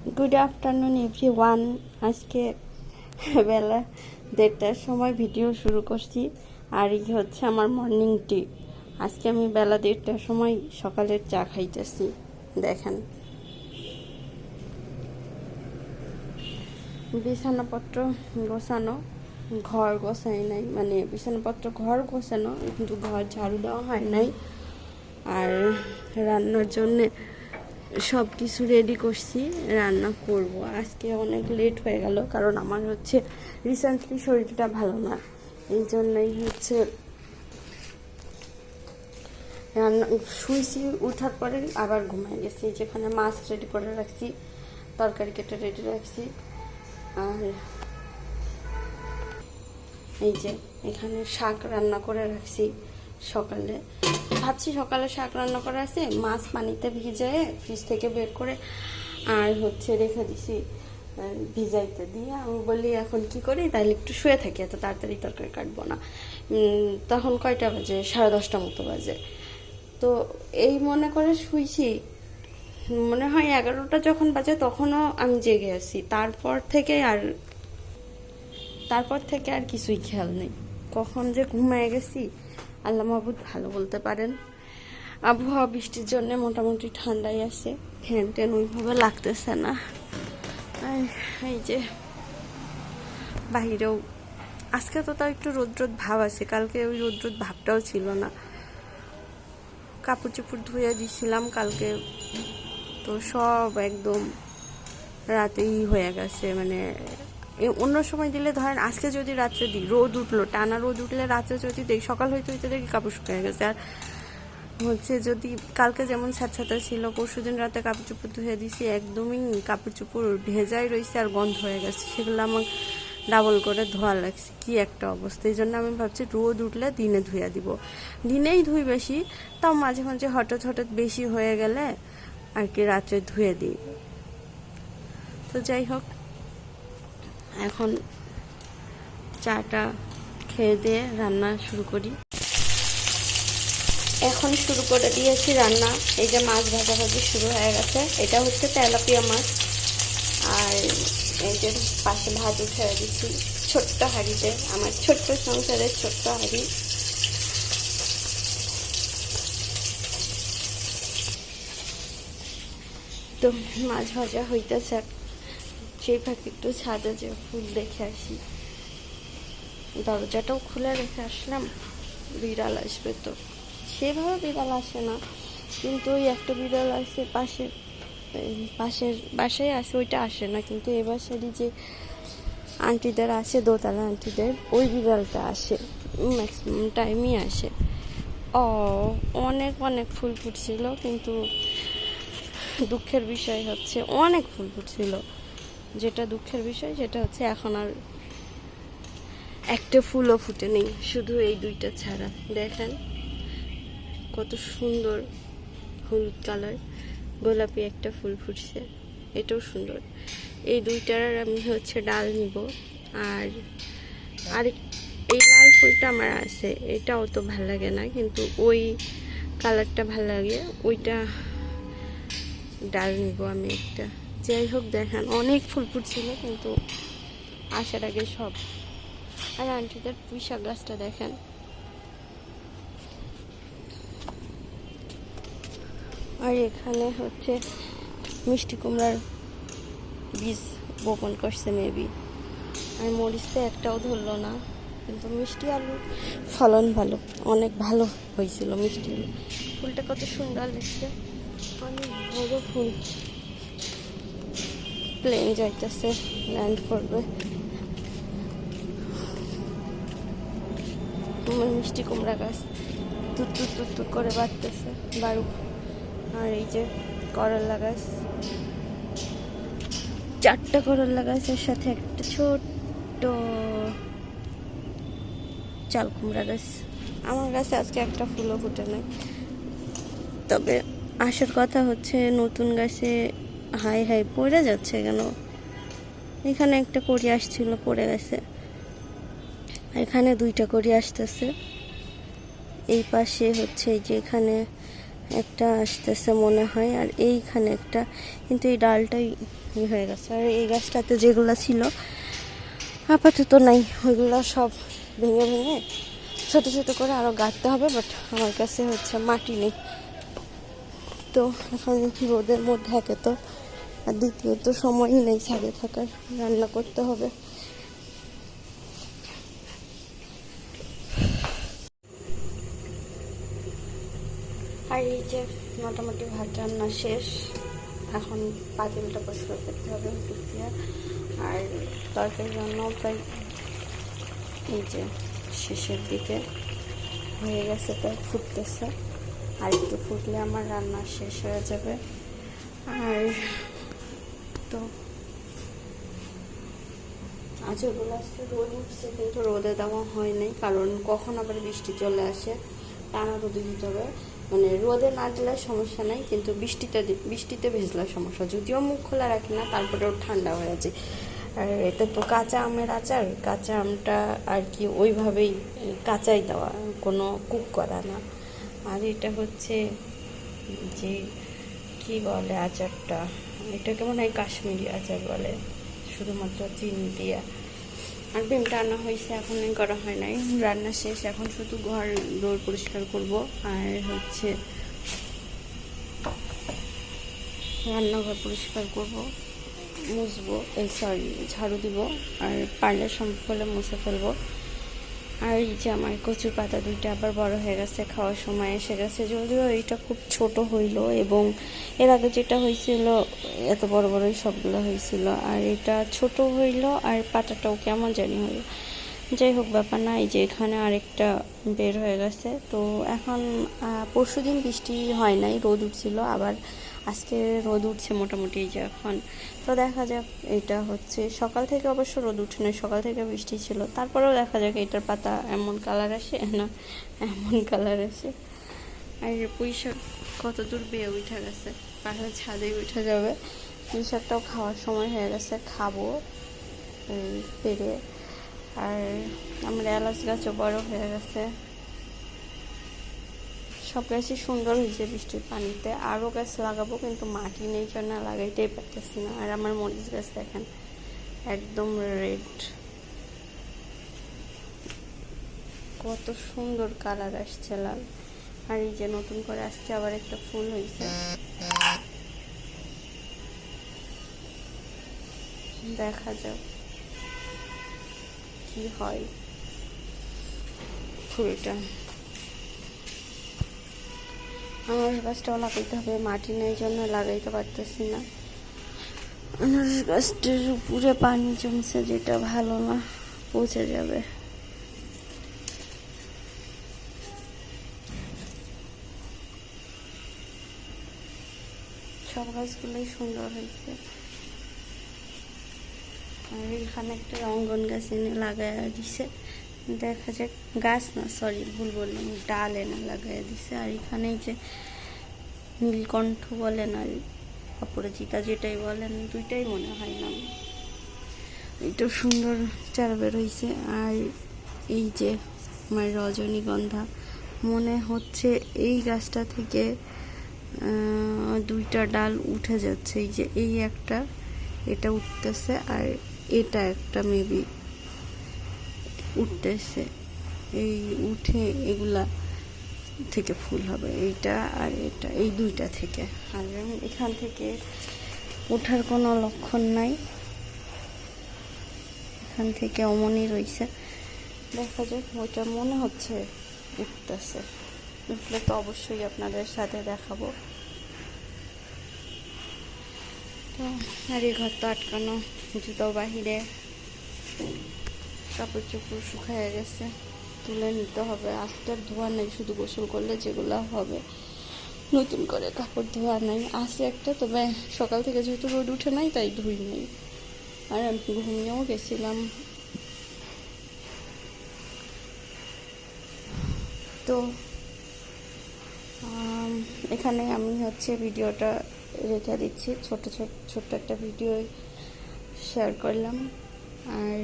Good afternoon everyone. আজকে বেলা 1:30টার সময় video শুরু করছি, আর এই হচ্ছে আমার মর্নিং টি। আজকে আমি বেলা 1:30টার সময় সকালের চা খাইতেছি। দেখেন, বিছানাপত্র গোছানো, ঘর গোছাই নাই, মানে বিছানাপত্র ঘর গোছানো, কিন্তু ঘর ঝাড়ু দেওয়া হয় নাই। আর রান্নার জন্যে সব কিছু রেডি করছি, রান্না করব। আজকে অনেক লেট হয়ে গেল, কারণ আমার হচ্ছে রিসেন্টলি শরীরটা ভালো না, এই জন্যই হচ্ছে রান্না শুয়েছি। উঠার পরে আবার ঘুমাই গেছি। যেখানে মাছ রেডি করে রাখছি, তরকারি কেটে রেডি রাখছি, আর এই যে এখানে শাক রান্না করে রাখছি। সকালে ভাবছি সকালে শাক রান্না করা আছে, মাছ পানিতে ভিজায়ে ফ্রিজ থেকে বের করে আর হচ্ছে রেখে দিছি ভিজাইতে দিয়ে। আমি বলি এখন কি করি, তাইলে একটু শুয়ে থাকি, এত তাড়াতাড়ি তরকারি কাটবো না। তখন কয়টা বাজে, 10:30 মতো বাজে। তো এই মনে করে শুইছি, মনে হয় 11টা যখন বাজে তখনও আমি জেগে আছি। তারপর থেকে আর কিছুই খেয়াল নেই, কখন যে ঘুমিয়ে গেছি আল্লাহ মাহবুদ ভালো বলতে পারেন। আবহাওয়া বৃষ্টির জন্য মোটামুটি ঠান্ডাই আছে, ফ্যান ট্যান ওইভাবে লাগতেছে না। এই যে বাহিরেও আজকে তো তাও একটু রোদ ভাব আছে, কালকে ওই রোদ ভাবটাও ছিল না। কাপড় চোপড় ধুয়ে দিছিলাম কালকে, তো সব একদম রাতেই হয়ে গেছে। মানে অন্য সময় দিলে ধরেন, আজকে যদি রাত্রে দিই, রোদ উঠলো, টানা রোদ উঠলে রাত্রে যদি দেখি, সকাল হইতে হইতে দেখি কাপড় শুকিয়ে গেছে। আর হচ্ছে যদি কালকে যেমন স্যাঁতস্যাঁতে ছিল, পরশুদিন রাতে কাপড় চোপড় ধুয়ে দিছি, একদমই কাপড় চোপড় ভেজাই রয়েছে আর গন্ধ হয়ে গেছে। সেগুলো আমার ডাবল করে ধোয়া লাগছে, কি একটা অবস্থা। এই জন্য আমি ভাবছি রোদ উঠলে দিনে ধুয়ে দিব, দিনেই ধুই বেশি, তাও মাঝে মাঝে হঠাৎ বেশি হয়ে গেলে আর কি রাত্রে ধুয়ে দিই। তো যাই হোক, এখন চাটা খেয়ে দিয়ে রান্না শুরু করি। এখন শুরু করে দিয়েছি রান্না। এই যে মাছ ভাজাভাজি শুরু হয়ে গেছে, এটা হচ্ছে তেলাপিয়া মাছ। আর এই যে পাশে ভাত উঠে দিচ্ছি ছোট্ট হাঁড়িতে, আমার ছোট্ট সংসারের ছোট্ট হাঁড়ি। তো মাছ ভাজা হইতেছে, সেই ফাঁকে একটু ছাদে যে ফুল দেখে আসি। দরজাটাও খুলে রেখে আসলাম, বিড়াল আসবে তো। সেভাবে বিড়াল আসে না, কিন্তু ওই একটা বিড়াল আসে পাশের বাসায় আসে, ওইটা আসে না। কিন্তু এ বাসারই যে আন্টিদের আসে, দোতলা আন্টিদের, ওই বিড়ালটা আসে, ম্যাক্সিমাম টাইমই আসে। অনেক ফুল ফুটছিল, কিন্তু দুঃখের বিষয় হচ্ছে অনেক ফুল ফুটছিল। যেটা দুঃখের বিষয় সেটা হচ্ছে এখন আর একটা ফুলও ফুটে নেই, শুধু এই দুইটা ছাড়া। দেখেন কত সুন্দর হলুদ কালার, গোলাপি একটা ফুল ফুটছে, এটাও সুন্দর। এই দুইটার আমি হচ্ছে ডাল নিব। আর আরেক এই লাল ফুলটা আমার আছে, এটাও তো ভাল লাগে না, কিন্তু ওই কালারটা ভাল লাগে, ওইটা ডাল নিব আমি একটা। যাই হোক, দেখেন অনেক ফুল ফুটছিল, কিন্তু আসার আগে সব। আর আন্টিদের পুঁই শাক গাছটা দেখেন, আর এখানে হচ্ছে মিষ্টি কুমড়ার বীজ বপন করছে মেবি। আর মরিচতে একটাও ধরলো না, কিন্তু মিষ্টি আলু ফলন ভালো, অনেক ভালো হয়েছিল মিষ্টি আলু। ফুলটা কত সুন্দর লাগছে, অনেক বড় ফুল। প্লেন যাইতেছে, ল্যান্ড করবে। আমার মিষ্টি কুমড়া গাছ তুর করে বাড়তেছে, বাড়ুক। আর এই যে করলা গাছ, 4টা করলা গাছের সাথে একটা ছোট্ট চাল কুমড়া গাছ। আমার গাছে আজকে একটা ফুলও ফুটে নাই। তবে আসার কথা হচ্ছে, নতুন গাছে হাই পড়ে যাচ্ছে কেন? এখানে একটা কড়ি আসছিল, পড়ে গেছে। এখানে 2টা কড়ি আসতেছে, এই পাশে হচ্ছে এই যে এখানে একটা আসতেছে মনে হয়, আর এইখানে একটা, কিন্তু এই ডালটাই হয়ে গেছে। আর এই গাছটাতে যেগুলো ছিল আপাতত নাই, ওইগুলো সব ভেঙে ভেঙে ছোট ছোট করে আরও গাঁথতে হবে, বাট আমার কাছে হচ্ছে মাটি নেই। তো এখন রোদের মধ্যে একে তো, আর দ্বিতীয়ত সময়ই নেই ছাদে থাকার, রান্না করতে হবে। আর এই যে মোটামুটি ভাত রান্না শেষ, এখন পাতিলটা পরিষ্কার করতে হবে দিক দিয়ে। আর তরকারি রান্নাও প্রায় এই যে শেষের দিকে হয়ে গেছে, তাই ফুটতেছে। আর একটু ফুটলে আমার রান্না শেষ হয়ে যাবে। আর তো আজগুলো আজকে রোদ উঠছে, কিন্তু রোদে দেওয়া হয় নাই, কারণ কখন আবার বৃষ্টি চলে আসে, টানা রোদে দিতে হবে। মানে রোদে না দিলে সমস্যা নাই, কিন্তু বৃষ্টিতে ভিজলে সমস্যা। যদিও মুখ খোলা রাখি না, তারপরেও ঠান্ডা হয়ে যায়। আর এটা তো কাঁচা আমের আচার, কাঁচা আমটা আর কি ওইভাবেই কাঁচাই দেওয়া, কোনো কুক করা না। আর এটা হচ্ছে যে কি বলে আচারটা, এটাকে মনে হয় কাশ্মীরি আচার বলে, শুধুমাত্র চিনি দিয়া। আর ডিমটা আনা হয়েছে, এখন করা হয় নাই, রান্না শেষ। এখন শুধু ঘর দৌড় পরিষ্কার করব, আর হচ্ছে রান্নাঘর পরিষ্কার করব, মুছবো, ঝাড়ু দিব, আর পারলে সম্ভব হলে মুছে ফেলবো। আর এই যে আমার কচুর পাতা দুইটা আবার বড় হয়ে গেছে, খাওয়ার সময় এসে গেছে। যদিও এটা খুব ছোট হইলো, এবং এর আগে যেটা হয়েছিল এত বড় বড়ই সবগুলো হয়েছিল, আর এটা ছোট হইলো, আর পাতাটাও কেমন জানি হইলো। যাই হোক, ব্যাপার না। এই যে এখানে আরেকটা বের হয়ে গেছে। তো এখন পরশুদিন বৃষ্টি হয় নাই, রোদ উঠছিল, আবার আজকে রোদ উঠছে মোটামুটি। এই যে এখন তো দেখা যাক, এটা হচ্ছে সকাল থেকে অবশ্য রোদ উঠে না, সকাল থেকে বৃষ্টি ছিল, তারপরেও দেখা যাক এটার পাতা এমন কালার আসে না এমন কালার আসে। আর পুঁই শাক কত দূর বেয়ে উঠে গেছে, পাহাড়ের ছাদেই উঠে যাবে। পুঁই শাকটাও খাওয়ার সময় হয়ে গেছে, খাবো পেরে। আর আমার এলাচ গাছও বড় হয়ে গেছে, সব গাছই সুন্দর হয়েছে বৃষ্টির পানিতে। আরও গাছ লাগাবো, কিন্তু মাটি নেই জন্য লাগাইতেই পারতেছি না। আর আমার মরিচ গাছ দেখেন একদম রেড, কত সুন্দর কালার আসছে লাল। আর এই যে নতুন করে আসছে আবার একটা ফুল হয়েছে, দেখা যাক কি হয় ফুলটা। আনারস গাছটাও লাগাইতে হবে, মাটি নেই জন্য লাগাইতে পারতেছি না। আনারস গাছটার উপরে পানি জমছে, যেটা ভালো না, পচে যাবে। সব গাছগুলোই সুন্দর হয়েছে। আর এখানে একটা রঙ্গন গাছ এনে লাগাই দিছে, দেখা যাক। গাছ না, সরি ভুল বললাম, ডাল এনে লাগাই দিছে। আর এখানে যে নীলকণ্ঠ বলেন আর অপরাজিতা যেটাই বলেন, দুইটাই মনে হয় নাম, এটা সুন্দর চারা বের হয়েছে। আর এই যে আমার রজনীগন্ধা, মনে হচ্ছে এই গাছটা থেকে দুইটা ডাল উঠে যাচ্ছে। এই যে এই একটা, এটা উঠতেছে, আর এটা একটা মেবি উঠতেছে। এই উঠে এগুলা থেকে ফুল হবে, এইটা আর এটা, এই দুইটা থেকে। আর এখান থেকে ওঠার কোনো লক্ষণ নাই, এখান থেকে অমনই রয়েছে। দেখা যাক, ওইটা মনে হচ্ছে উঠতেছে, উঠলে তো অবশ্যই আপনাদের সাথে দেখাবো। তো আর এই ঘর তো আটকানো, জুতো বাহিরে, কাপড় চোপড় শুকায় গেছে, তুলে নিতে হবে। আজকে আর ধোয়া নেই, শুধু গোসল করলে যেগুলো হবে, নতুন করে কাপড় ধোয়া নাই। আছে একটা, তবে সকাল থেকে যেহেতু রোদ উঠে নাই তাই ধুই নেই। আর আমি ঘুমিয়েও গেছিলাম। তো এখানে আমি হচ্ছে ভিডিওটা রেখে দিচ্ছি, ছোট্ট একটা ভিডিও শেয়ার করলাম। আর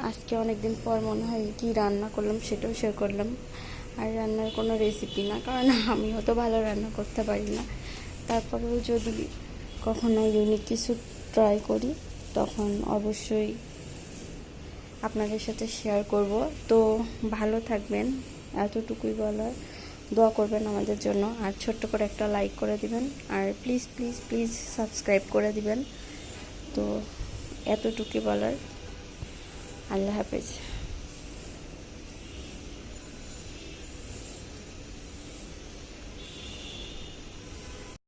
আজকে অনেকদিন পর মনে হয় কি রান্না করলাম সেটাও শেয়ার করলাম। আর রান্নার কোনো রেসিপি না, কারণ আমি অত ভালো রান্না করতে পারি না। তারপরেও যদি কখনো ইউনিক কিছু ট্রাই করি তখন অবশ্যই আপনাদের সাথে শেয়ার করব। তো ভালো থাকবেন, এতটুকুই বলার। দোয়া করবেন আমাদের জন্য, আর ছোট্ট করে একটা লাইক করে দিবেন, আর প্লিজ প্লিজ প্লিজ সাবস্ক্রাইব করে দিবেন। তো এতটুকুই বলার। আল্লাহ হাফেজ।